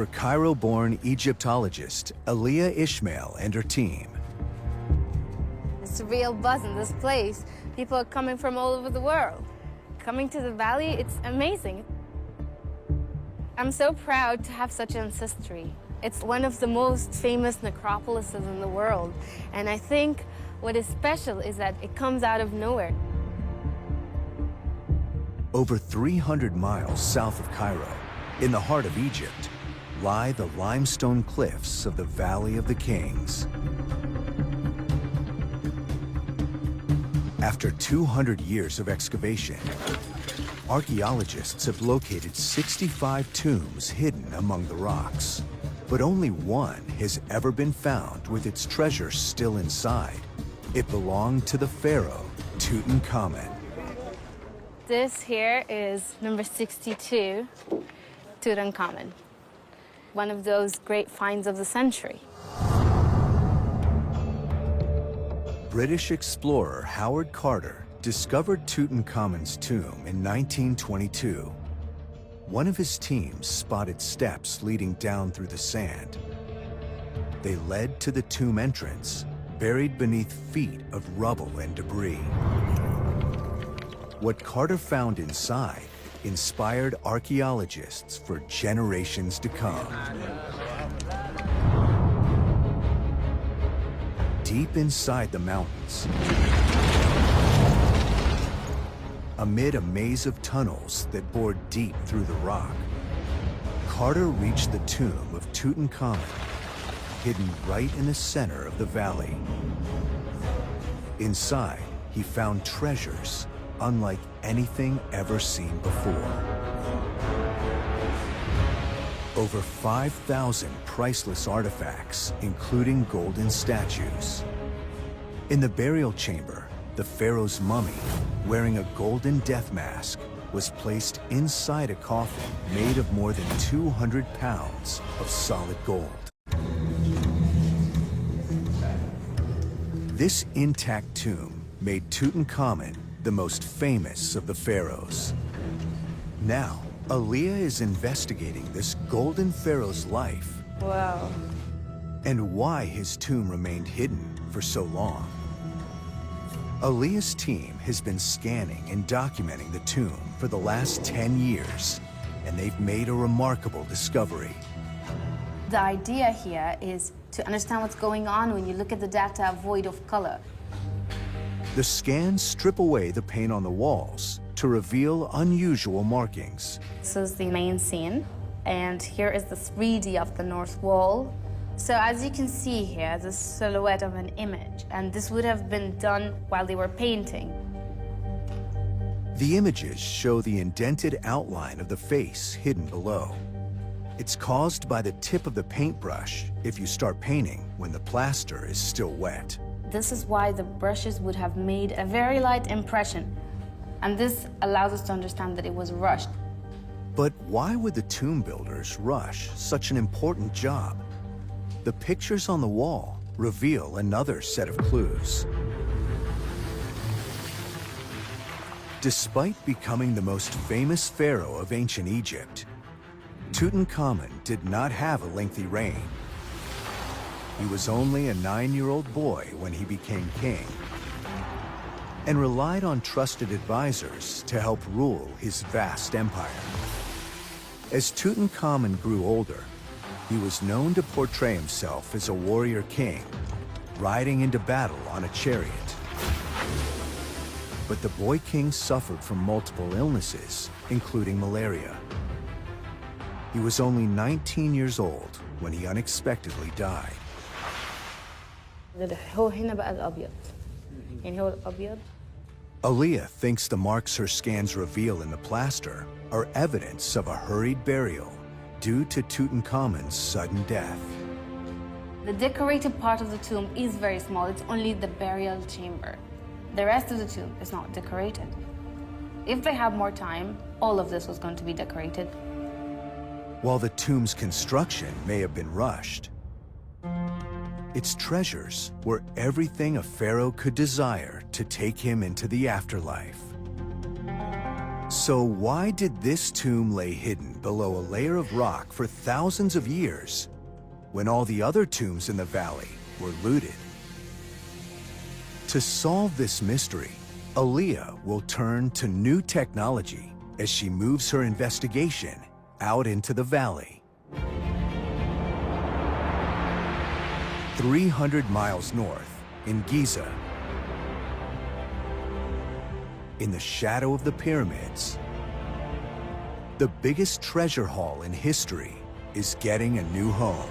for Cairo-born Egyptologist Aliyah Ismail and her team. It's a real buzz in this place. People are coming from all over the world. Coming to the valley, it's amazing. I'm so proud to have such ancestry. It's one of the most famous necropolises in the world. And I think what is special is that it comes out of nowhere. Over 300 miles south of Cairo, in the heart of Egypt, lie the limestone cliffs of the Valley of the Kings. After 200 years of excavation, archaeologists have located 65 tombs hidden among the rocks. But only one has ever been found with its treasure still inside. It belonged to the pharaoh, Tutankhamun. This here is number 62, Tutankhamun, one of those great finds of the century. British explorer Howard Carter discovered Tutankhamun's tomb in 1922. One of his teams spotted steps leading down through the sand. They led to the tomb entrance, buried beneath feet of rubble and debris. What Carter found inside inspired archaeologists for generations to come. Deep inside the mountains, amid a maze of tunnels that bored deep through the rock, Carter reached the tomb of Tutankhamun, hidden right in the center of the valley. Inside, he found treasures unlike anything ever seen before. Over 5,000 priceless artifacts, including golden statues. In the burial chamber, the pharaoh's mummy, wearing a golden death mask, was placed inside a coffin made of more than 200 pounds of solid gold. This intact tomb made Tutankhamun the most famous of the pharaohs. Now, Aliyah is investigating this golden pharaoh's life. Wow. And why his tomb remained hidden for so long. Aliyah's team has been scanning and documenting the tomb for the last 10 years, and they've made a remarkable discovery. The idea here is to understand what's going on when you look at the data void of color. The scans strip away the paint on the walls to reveal unusual markings. This is the main scene, and here is the 3D of the north wall. So as you can see here, the silhouette of an image, and this would have been done while they were painting. The images show the indented outline of the face hidden below. It's caused by the tip of the paintbrush if you start painting when the plaster is still wet. This is why the brushes would have made a very light impression, and this allows us to understand that it was rushed. But why would the tomb builders rush such an important job? The pictures on the wall reveal another set of clues. Despite becoming the most famous pharaoh of ancient Egypt, Tutankhamun did not have a lengthy reign. He was only a 9-year-old boy when he became king, and relied on trusted advisors to help rule his vast empire. As Tutankhamun grew older, he was known to portray himself as a warrior king, riding into battle on a chariot. But the boy king suffered from multiple illnesses, including malaria. He was only 19 years old when he unexpectedly died. هو هنا بقى الأبيض. يعني هو الأبيض. Aliyah thinks the marks her scans reveal in the plaster are evidence of a hurried burial due to Tutankhamun's sudden death. The decorated part of the tomb is very small. It's only the burial chamber. The rest of the tomb is not decorated. If they had more time, all of this was going to be decorated. While the tomb's construction may have been rushed, its treasures were everything a pharaoh could desire to take him into the afterlife. So why did this tomb lay hidden below a layer of rock for thousands of years when all the other tombs in the valley were looted? To solve this mystery, Aaliyah will turn to new technology as she moves her investigation out into the valley. 300 miles north, in Giza, in the shadow of the pyramids, the biggest treasure haul in history is getting a new home.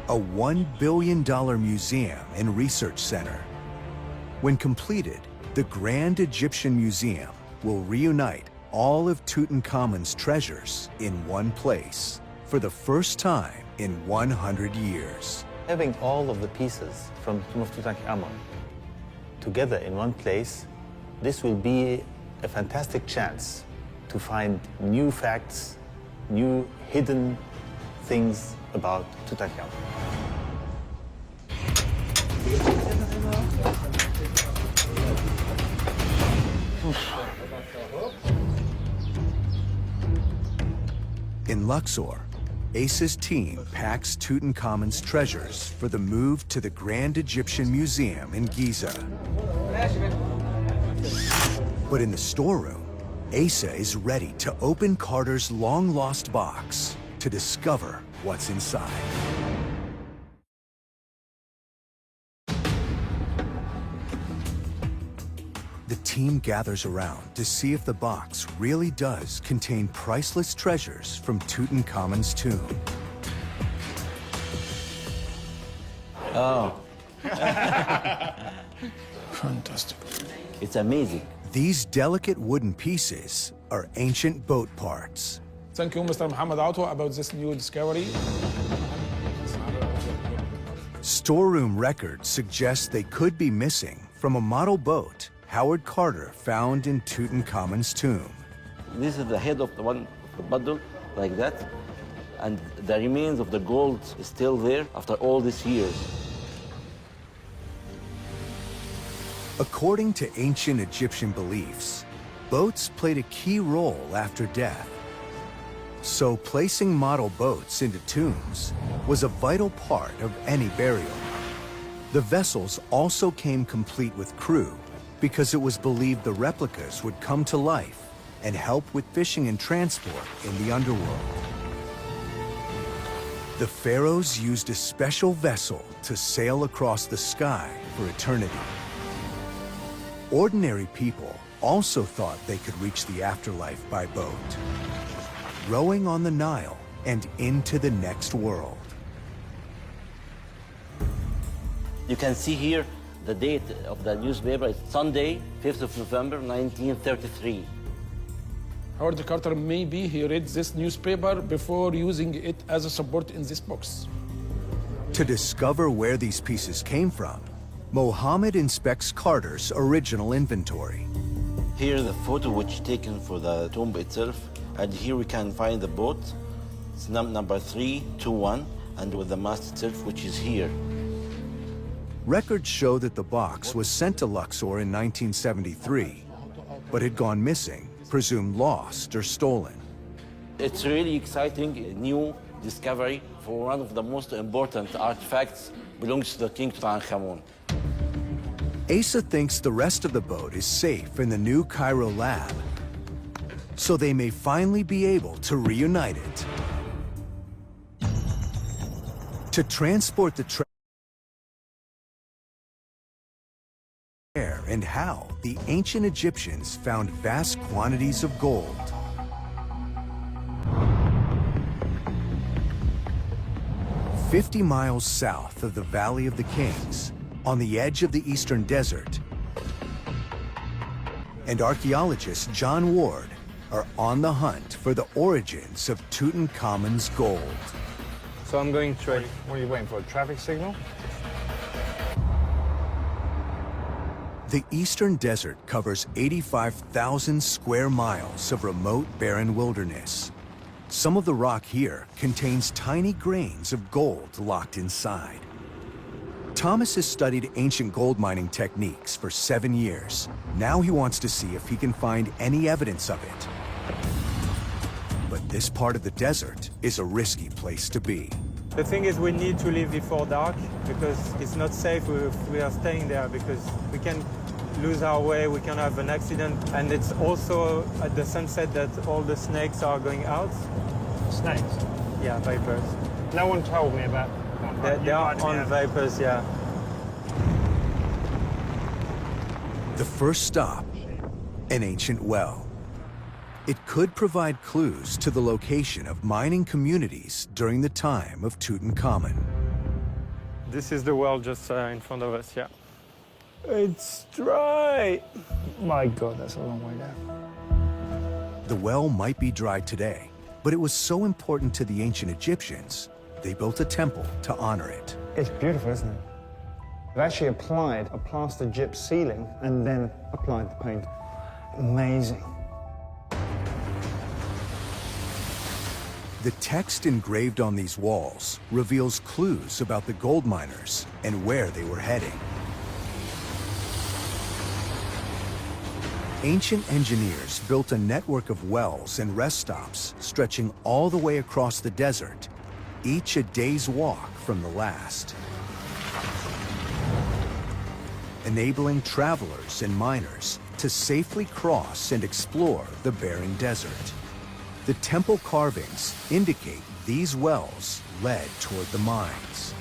A $1 billion museum and research center. When completed, the Grand Egyptian Museum will reunite all of Tutankhamun's treasures in one place for the first time in 100 years. Having all of the pieces from the tomb of Tutankhamun together in one place, this will be a fantastic chance to find new facts, new hidden things about Tutankhamun. In Luxor, Asa's team packs Tutankhamun's treasures for the move to the Grand Egyptian Museum in Giza. But in the storeroom, Asa is ready to open Carter's long-lost box to discover what's inside. The team gathers around to see if the box really does contain priceless treasures from Tutankhamun's tomb. Oh, Fantastic. it's amazing. These delicate wooden pieces are ancient boat parts. Thank you, Mr. Muhammad Atwa, about this new discovery. Storeroom records suggest they could be missing from a model boat Howard Carter found in Tutankhamun's tomb. This is the head of the one, the bundle, like that. And the remains of the gold is still there after all these years. According to ancient Egyptian beliefs, boats played a key role after death. So placing model boats into tombs was a vital part of any burial. The vessels also came complete with crew because it was believed the replicas would come to life and help with fishing and transport in the underworld. The pharaohs used a special vessel to sail across the sky for eternity. Ordinary people also thought they could reach the afterlife by boat, rowing on the Nile and into the next world. You can see here the date of the newspaper. It's Sunday, 5th of November, 1933. Howard Carter, maybe he read this newspaper before using it as a support in this box. To discover where these pieces came from, Mohammed inspects Carter's original inventory. Here is the photo which taken for the tomb itself. And here we can find the boat. It's number 321, and with the mast itself, which is here. Records show that the box was sent to Luxor in 1973, but had gone missing, presumed lost or stolen. It's really exciting, a new discovery for one of the most important artifacts belongs to the King Tutankhamun. Asa thinks the rest of the boat is safe in the new Cairo lab, so they may finally be able to reunite it. To transport the treasure and how the ancient Egyptians found vast quantities of gold. "50 miles south of the Valley of the Kings, on the edge of the Eastern Desert, and archaeologist John Ward are on the hunt for the origins of Tutankhamun's gold. So I'm going straight. What are you waiting for? A traffic signal? The Eastern Desert covers 85,000 square miles of remote, barren wilderness. Some of the rock here contains tiny grains of gold locked inside. Thomas has studied ancient gold mining techniques for 7 years. Now he wants to see if he can find any evidence of it. But this part of the desert is a risky place to be. The thing is, we need to leave before dark because it's not safe if we are staying there, because we can lose our way, we can have an accident, and it's also at the sunset that all the snakes are going out. Snakes? Yeah, vipers. No one told me about. They are on vipers, yeah. The first stop, an ancient well. It could provide clues to the location of mining communities during the time of Tutankhamun. This is the well just in front of us, yeah. It's dry. My God, that's a long way down. The well might be dry today, but it was so important to the ancient Egyptians, they built a temple to honor it. It's beautiful, isn't it? They've actually applied a plaster gyp ceiling and then applied the paint. Amazing. The text engraved on these walls reveals clues about the gold miners and where they were heading. Ancient engineers built a network of wells and rest stops stretching all the way across the desert, each a day's walk from the last, enabling travelers and miners to safely cross and explore the barren desert. The temple carvings indicate these wells led toward the mines.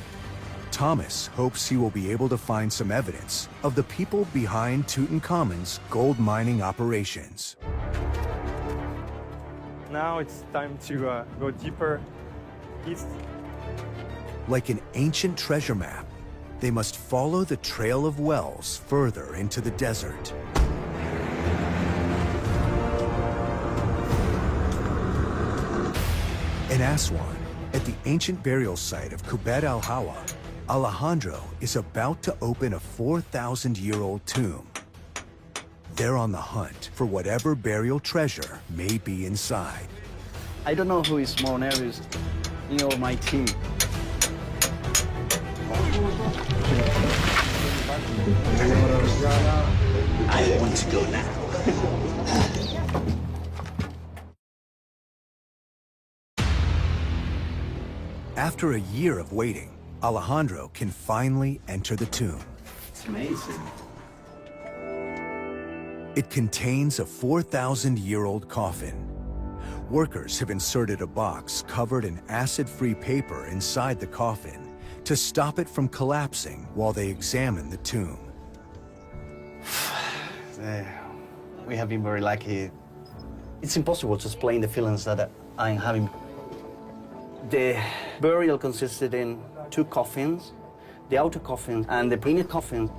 Thomas hopes he will be able to find some evidence of the people behind Tutankhamun's gold mining operations. Now it's time to go deeper east. Like an ancient treasure map, they must follow the trail of wells further into the desert. In Aswan, at the ancient burial site of Kubet al-Hawa, Alejandro is about to open a 4,000-year-old tomb. They're on the hunt for whatever burial treasure may be inside. I don't know who is more nervous, me or my team. I want to go now. After a year of waiting, Alejandro can finally enter the tomb. It's amazing. It contains a 4,000-year-old coffin. Workers have inserted a box covered in acid-free paper inside the coffin to stop it from collapsing while they examine the tomb. We have been very lucky. It's impossible to explain the feelings that I'm having. The burial consisted in 2 coffins, the outer coffin and the inner coffin.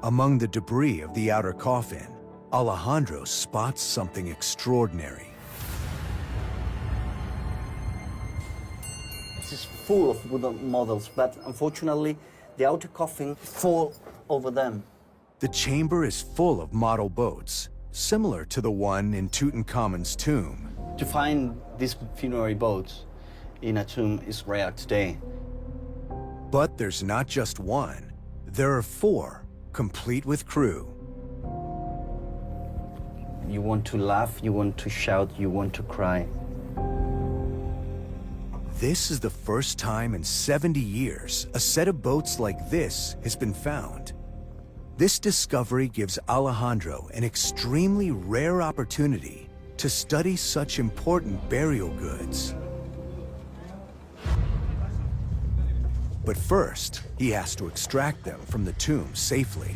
Among the debris of the outer coffin, Alejandro spots something extraordinary. This is full of wooden models, but unfortunately, the outer coffin fall over them. The chamber is full of model boats, similar to the one in Tutankhamun's tomb. To find these funerary boats in a tomb is rare today. But there's not just one. There are 4, complete with crew. You want to laugh, you want to shout, you want to cry. This is the first time in 70 years a set of boats like this has been found. This discovery gives Alejandro an extremely rare opportunity to study such important burial goods. But first, he has to extract them from the tomb safely.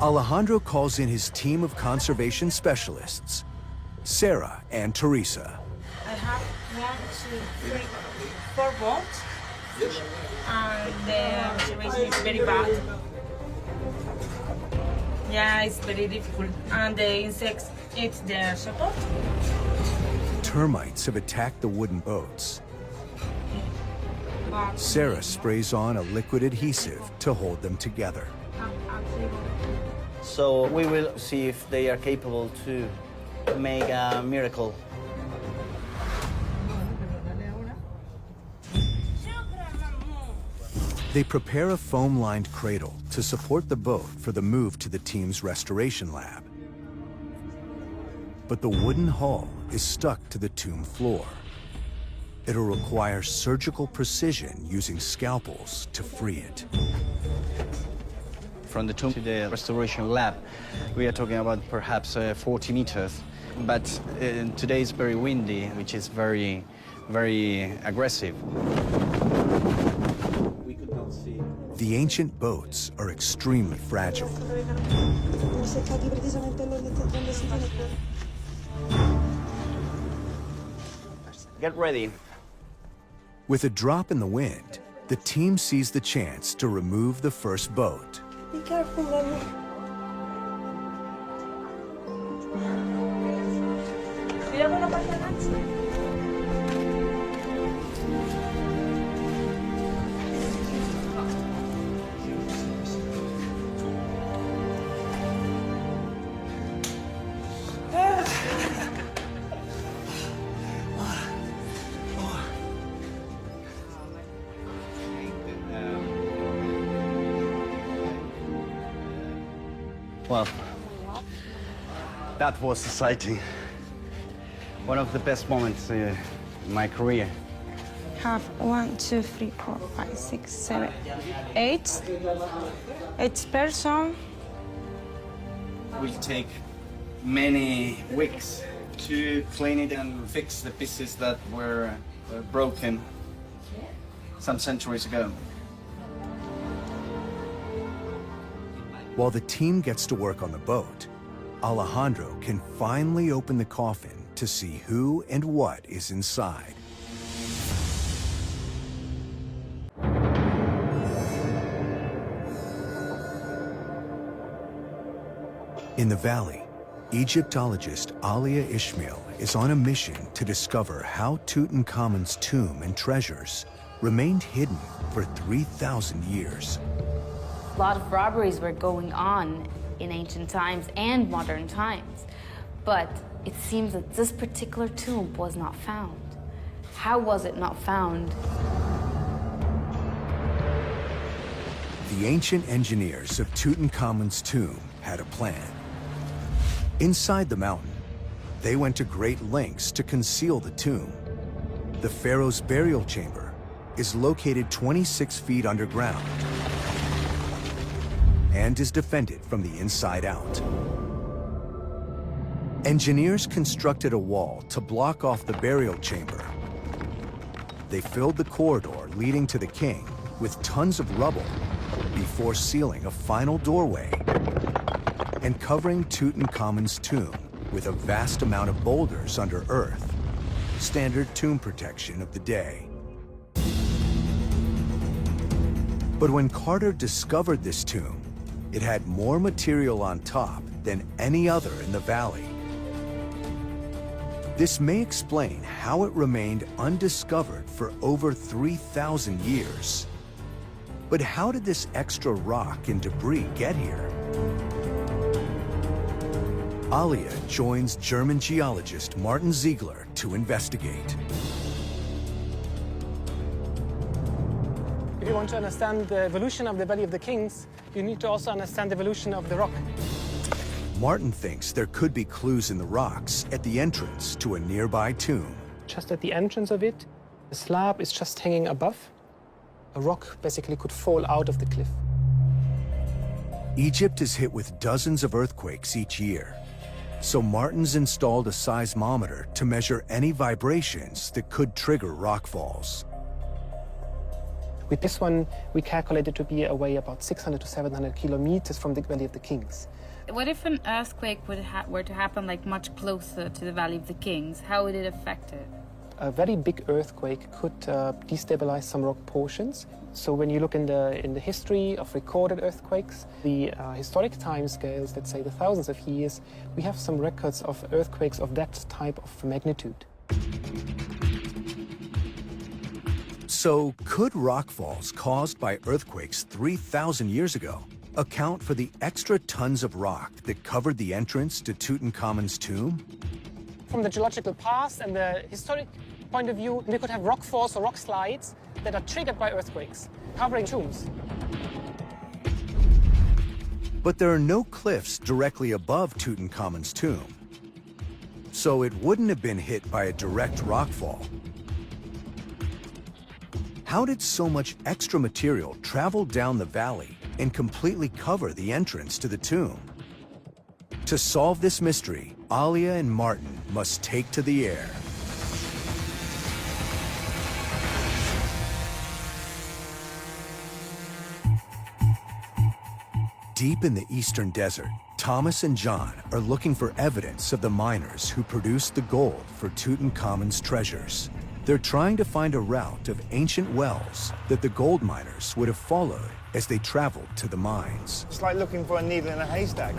Alejandro calls in his team of conservation specialists, Sarah and Teresa. I have 1, 2, 3, 4 boats, and the observation is very bad. Yeah, it's very difficult, and the insects eat their support. Termites have attacked the wooden boats. Sarah sprays on a liquid adhesive to hold them together. So we will see if they are capable to make a miracle. They prepare a foam-lined cradle to support the boat for the move to the team's restoration lab. But the wooden hull is stuck to the tomb floor. It'll require surgical precision using scalpels to free it. From the tomb to the restoration lab, we are talking about perhaps 40 meters. But today is very windy, which is very, very aggressive. We could not see. The ancient boats are extremely fragile. Get ready. With a drop in the wind, the team sees the chance to remove the first boat. Be careful, Mama. Cuidado con la parte de adelante. Well, that was exciting. One of the best moments in my career. Have 1, 2, 3, 4, 5, 6, 7, 8. 8 person. Will take many weeks to clean it and fix the pieces that were broken some centuries ago. While the team gets to work on the boat, Alejandro can finally open the coffin to see who and what is inside. In the valley, Egyptologist Alia Ismail is on a mission to discover how Tutankhamun's tomb and treasures remained hidden for 3,000 years. A lot of robberies were going on in ancient times and modern times, but it seems that this particular tomb was not found. How was it not found? The ancient engineers of Tutankhamun's tomb had a plan. Inside the mountain, they went to great lengths to conceal the tomb. The pharaoh's burial chamber is located 26 feet underground and is defended from the inside out. Engineers constructed a wall to block off the burial chamber. They filled the corridor leading to the king with tons of rubble before sealing a final doorway and covering Tutankhamun's tomb with a vast amount of boulders under earth, standard tomb protection of the day. But when Carter discovered this tomb, it had more material on top than any other in the valley. This may explain how it remained undiscovered for over 3,000 years. But how did this extra rock and debris get here? Alia joins German geologist Martin Ziegler to investigate. If you want to understand the evolution of the Valley of the Kings, you need to also understand the evolution of the rock. Martin thinks there could be clues in the rocks at the entrance to a nearby tomb. Just at the entrance of it, the slab is just hanging above. A rock basically could fall out of the cliff. Egypt is hit with dozens of earthquakes each year. So Martin's installed a seismometer to measure any vibrations that could trigger rockfalls. With this one, we calculated to be away about 600 to 700 kilometers from the Valley of the Kings. What if an earthquake were to happen like much closer to the Valley of the Kings? How would it affect it? A very big earthquake could destabilize some rock portions. So when you look in the history of recorded earthquakes, the historic timescales, let's say the thousands of years, we have some records of earthquakes of that type of magnitude. So could rockfalls caused by earthquakes 3,000 years ago account for the extra tons of rock that covered the entrance to Tutankhamun's tomb? From the geological past and the historic point of view, we could have rockfalls or rock slides that are triggered by earthquakes, covering tombs. But there are no cliffs directly above Tutankhamun's tomb, so it wouldn't have been hit by a direct rockfall. How did so much extra material travel down the valley and completely cover the entrance to the tomb? To solve this mystery, Alia and Martin must take to the air. Deep in the eastern desert, Thomas and John are looking for evidence of the miners who produced the gold for Tutankhamun's treasures. They're trying to find a route of ancient wells that the gold miners would have followed as they traveled to the mines. It's like looking for a needle in a haystack.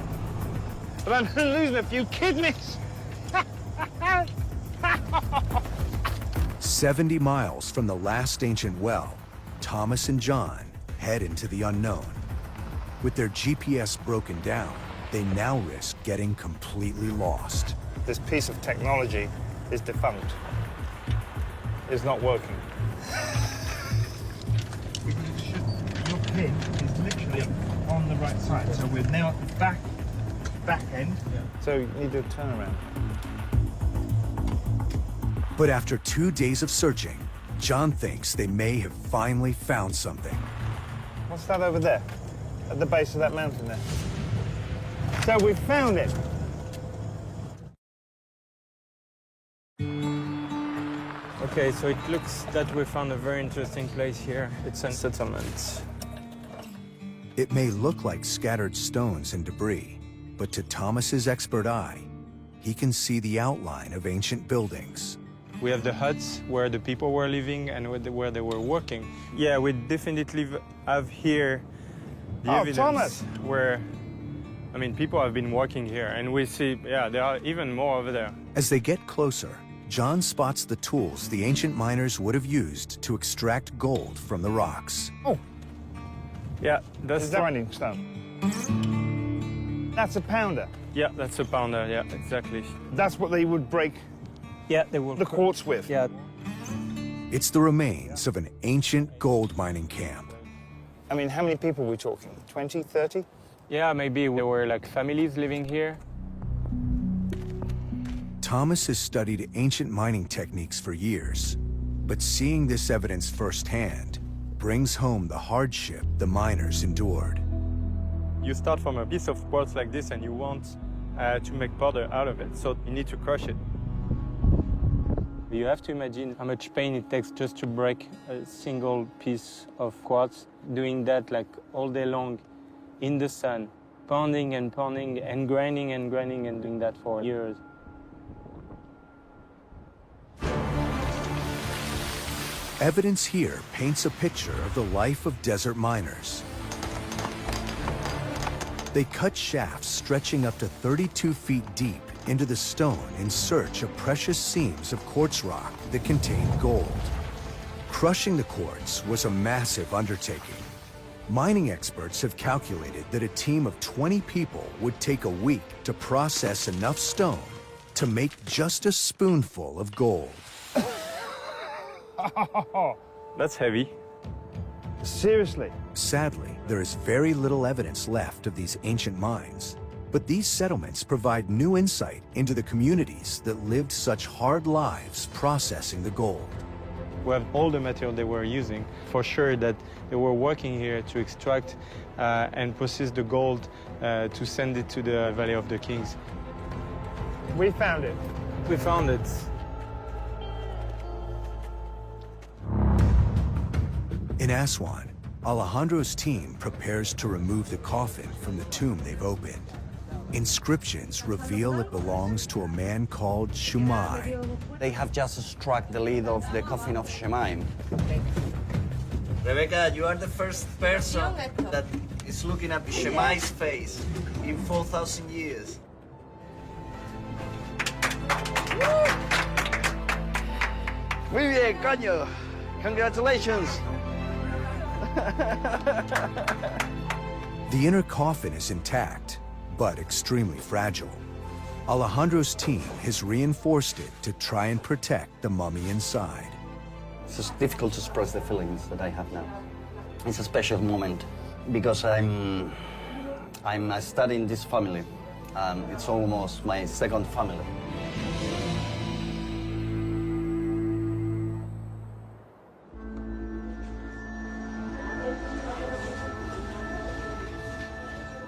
But I'm losing a few kidneys. 70 miles from the last ancient well, Thomas and John head into the unknown. With their GPS broken down, they now risk getting completely lost. This piece of technology is defunct. It's not working. Your pin is literally on the right side, so we're now at the back end. Yeah. So you need to turn around. But after 2 days of searching, John thinks they may have finally found something. What's that over there? At the base of that mountain there. So we found it. Okay, so it looks that we found a very interesting place here. It's a settlement. It may look like scattered stones and debris, but to Thomas's expert eye, he can see the outline of ancient buildings. We have the huts where the people were living and where they were working. Yeah, we definitely have here the evidence Thomas. where, I mean, people have been working here, and we see, yeah, there are even more over there. As they get closer, John spots the tools the ancient miners would have used to extract gold from the rocks. Oh, yeah, that's the grinding stone. That's a pounder. Yeah, that's a pounder. Yeah, exactly. That's what they would break. Yeah, they will. The quartz with. Yeah. It's the remains of an ancient gold mining camp. I mean, how many people are we talking? 20, 30? Yeah, maybe there were like families living here. Thomas has studied ancient mining techniques for years, but seeing this evidence firsthand brings home the hardship the miners endured. You start from a piece of quartz like this and you want to make powder out of it, so you need to crush it. You have to imagine how much pain it takes just to break a single piece of quartz, doing that like all day long in the sun, pounding and pounding and grinding and grinding and doing that for years. Evidence here paints a picture of the life of desert miners. They cut shafts stretching up to 32 feet deep into the stone in search of precious seams of quartz rock that contained gold. Crushing the quartz was a massive undertaking. Mining experts have calculated that a team of 20 people would take a week to process enough stone to make just a spoonful of gold. That's heavy. Seriously? Sadly, there is very little evidence left of these ancient mines. But these settlements provide new insight into the communities that lived such hard lives processing the gold. We have all the material they were using. For sure that they were working here to extract and process the gold to send it to the Valley of the Kings. We found it. We found it. In Aswan, Alejandro's team prepares to remove the coffin from the tomb they've opened. Inscriptions reveal it belongs to a man called Shumai. They have just struck the lid of the coffin of Shemaim. Rebecca, you are the first person that is looking at Shemai's face in 4,000 years. Muy bien, coño. Congratulations. The inner coffin is intact, but extremely fragile. Alejandro's team has reinforced it to try and protect the mummy inside. It's just difficult to express the feelings that I have now. It's a special moment because I'm studying this family. It's almost my second family.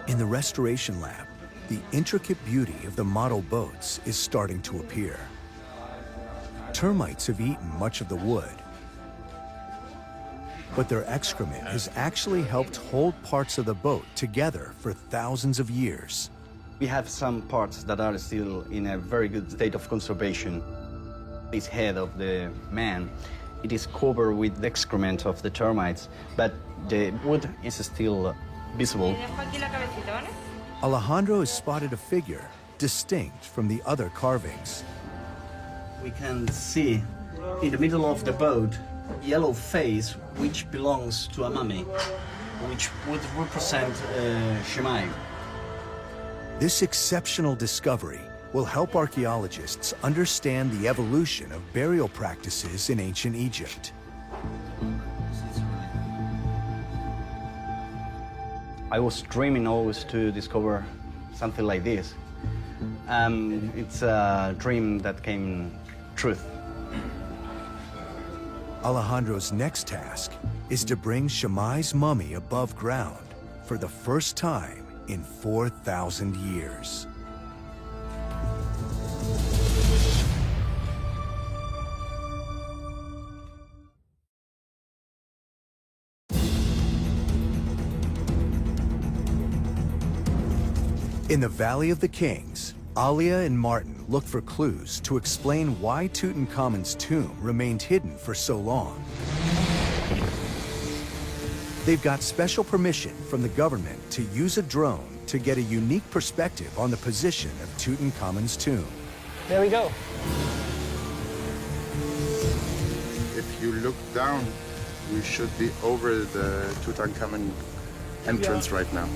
In the restoration lab, the intricate beauty of the model boats is starting to appear. Termites have eaten much of the wood, but their excrement has actually helped hold parts of the boat together for thousands of years. We have some parts that are still in a very good state of conservation. This head of the man, it is covered with the excrement of the termites, but the wood is still visible. Alejandro has spotted a figure distinct from the other carvings. We can see in the middle of the boat yellow face which belongs to a mummy, which would represent Shemai. This exceptional discovery will help archaeologists understand the evolution of burial practices in ancient Egypt. I was dreaming always to discover something like this. It's a dream that came truth. Alejandro's next task is to bring Shemai's mummy above ground for the first time in 4,000 years. In the Valley of the Kings, Alia and Martin looked for clues to explain why Tutankhamun's tomb remained hidden for so long. They've got special permission from the government to use a drone to get a unique perspective on the position of Tutankhamun's tomb. There we go. If you look down, we should be over the Tutankhamun entrance right now.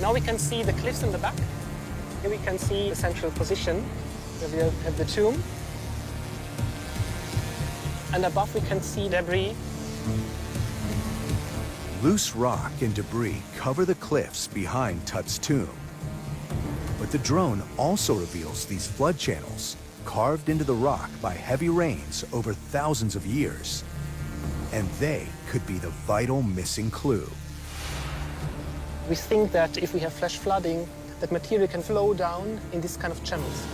Now we can see the cliffs in the back. Here we can see the central position where we have the tomb. And above we can see debris. Loose rock and debris cover the cliffs behind Tut's tomb. But the drone also reveals these flood channels carved into the rock by heavy rains over thousands of years. And they could be the vital missing clue. We think that if we have flash flooding, that material can flow down in these kind of channels.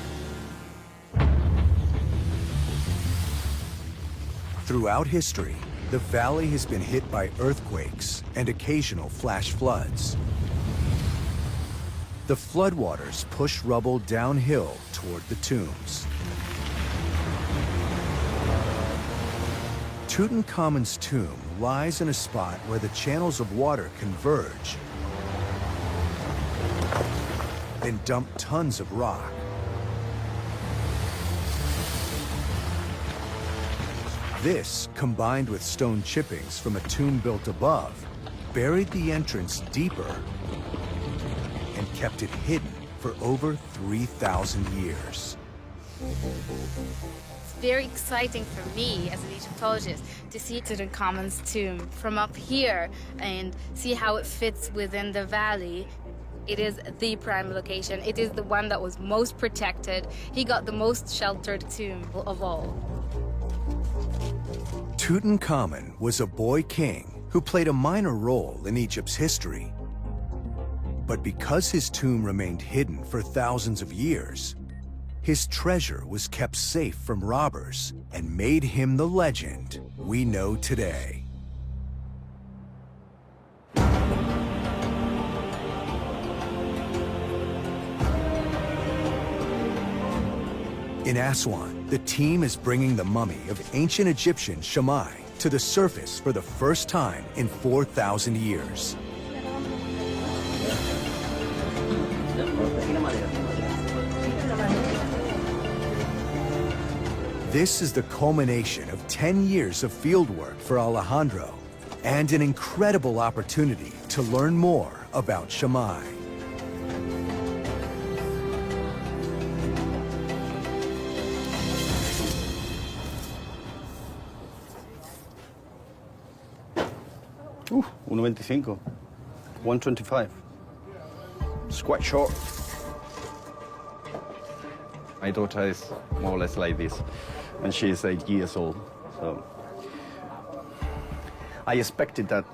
Throughout history, the valley has been hit by earthquakes and occasional flash floods. The floodwaters push rubble downhill toward the tombs. Tutankhamun's tomb lies in a spot where the channels of water converge and dump tons of rock. This, combined with stone chippings from a tomb built above, buried the entrance deeper and kept it hidden for over 3,000 years. It's very exciting for me as an Egyptologist to see Tutankhamun's tomb from up here and see how it fits within the valley. It is the prime location. It is the one that was most protected. He got the most sheltered tomb of all. Tutankhamun was a boy king who played a minor role in Egypt's history. But because his tomb remained hidden for thousands of years, his treasure was kept safe from robbers and made him the legend we know today. In Aswan, the team is bringing the mummy of ancient Egyptian Shemai to the surface for the first time in 4,000 years. This is the culmination of 10 years of fieldwork for Alejandro and an incredible opportunity to learn more about Shemai. 1.25. 1.25. It's quite short. My daughter is more or less like this, and she is 8 years old. So I expected that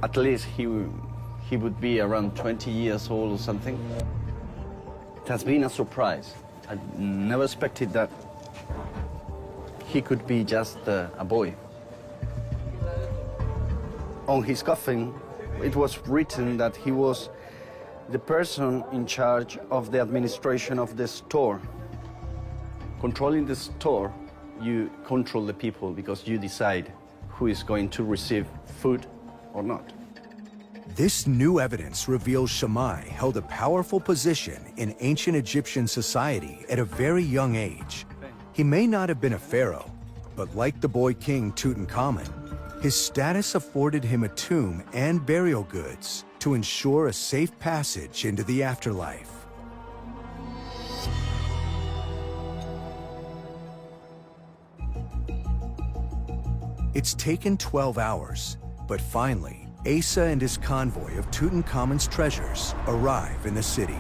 at least he would be around 20 years old or something. It has been a surprise. I never expected that he could be just a boy. On his coffin, it was written that he was the person in charge of the administration of the store. Controlling the store, you control the people because you decide who is going to receive food or not. This new evidence reveals Shammai held a powerful position in ancient Egyptian society at a very young age. He may not have been a pharaoh, but like the boy king Tutankhamun, his status afforded him a tomb and burial goods to ensure a safe passage into the afterlife. It's taken 12 hours, but finally, Asa and his convoy of Tutankhamun's treasures arrive in the city.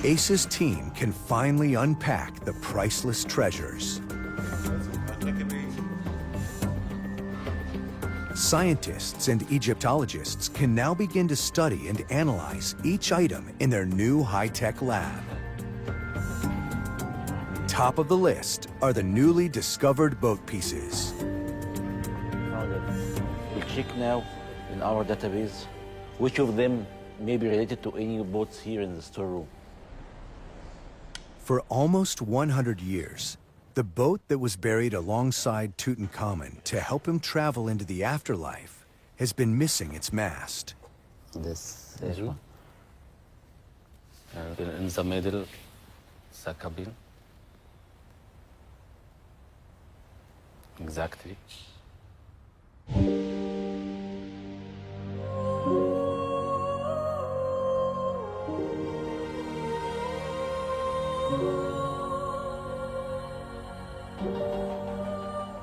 Asa's team can finally unpack the priceless treasures. Scientists and Egyptologists can now begin to study and analyze each item in their new high-tech lab. Top of the list are the newly discovered boat pieces. We check now in our database which of them may be related to any boats here in the storeroom. For almost 100 years, the boat that was buried alongside Tutankhamun to help him travel into the afterlife has been missing its mast. This one. In the middle, the cabin. Exactly.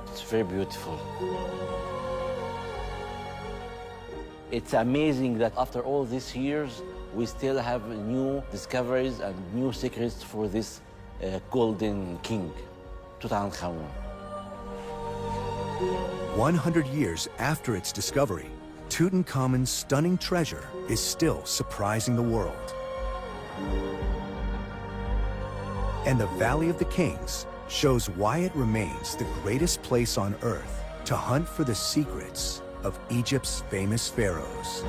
It's very beautiful. It's amazing that after all these years, we still have new discoveries and new secrets for this golden king, Tutankhamun. 100 years after its discovery, Tutankhamun's stunning treasure is still surprising the world. And the Valley of the Kings shows why it remains the greatest place on earth to hunt for the secrets of Egypt's famous pharaohs.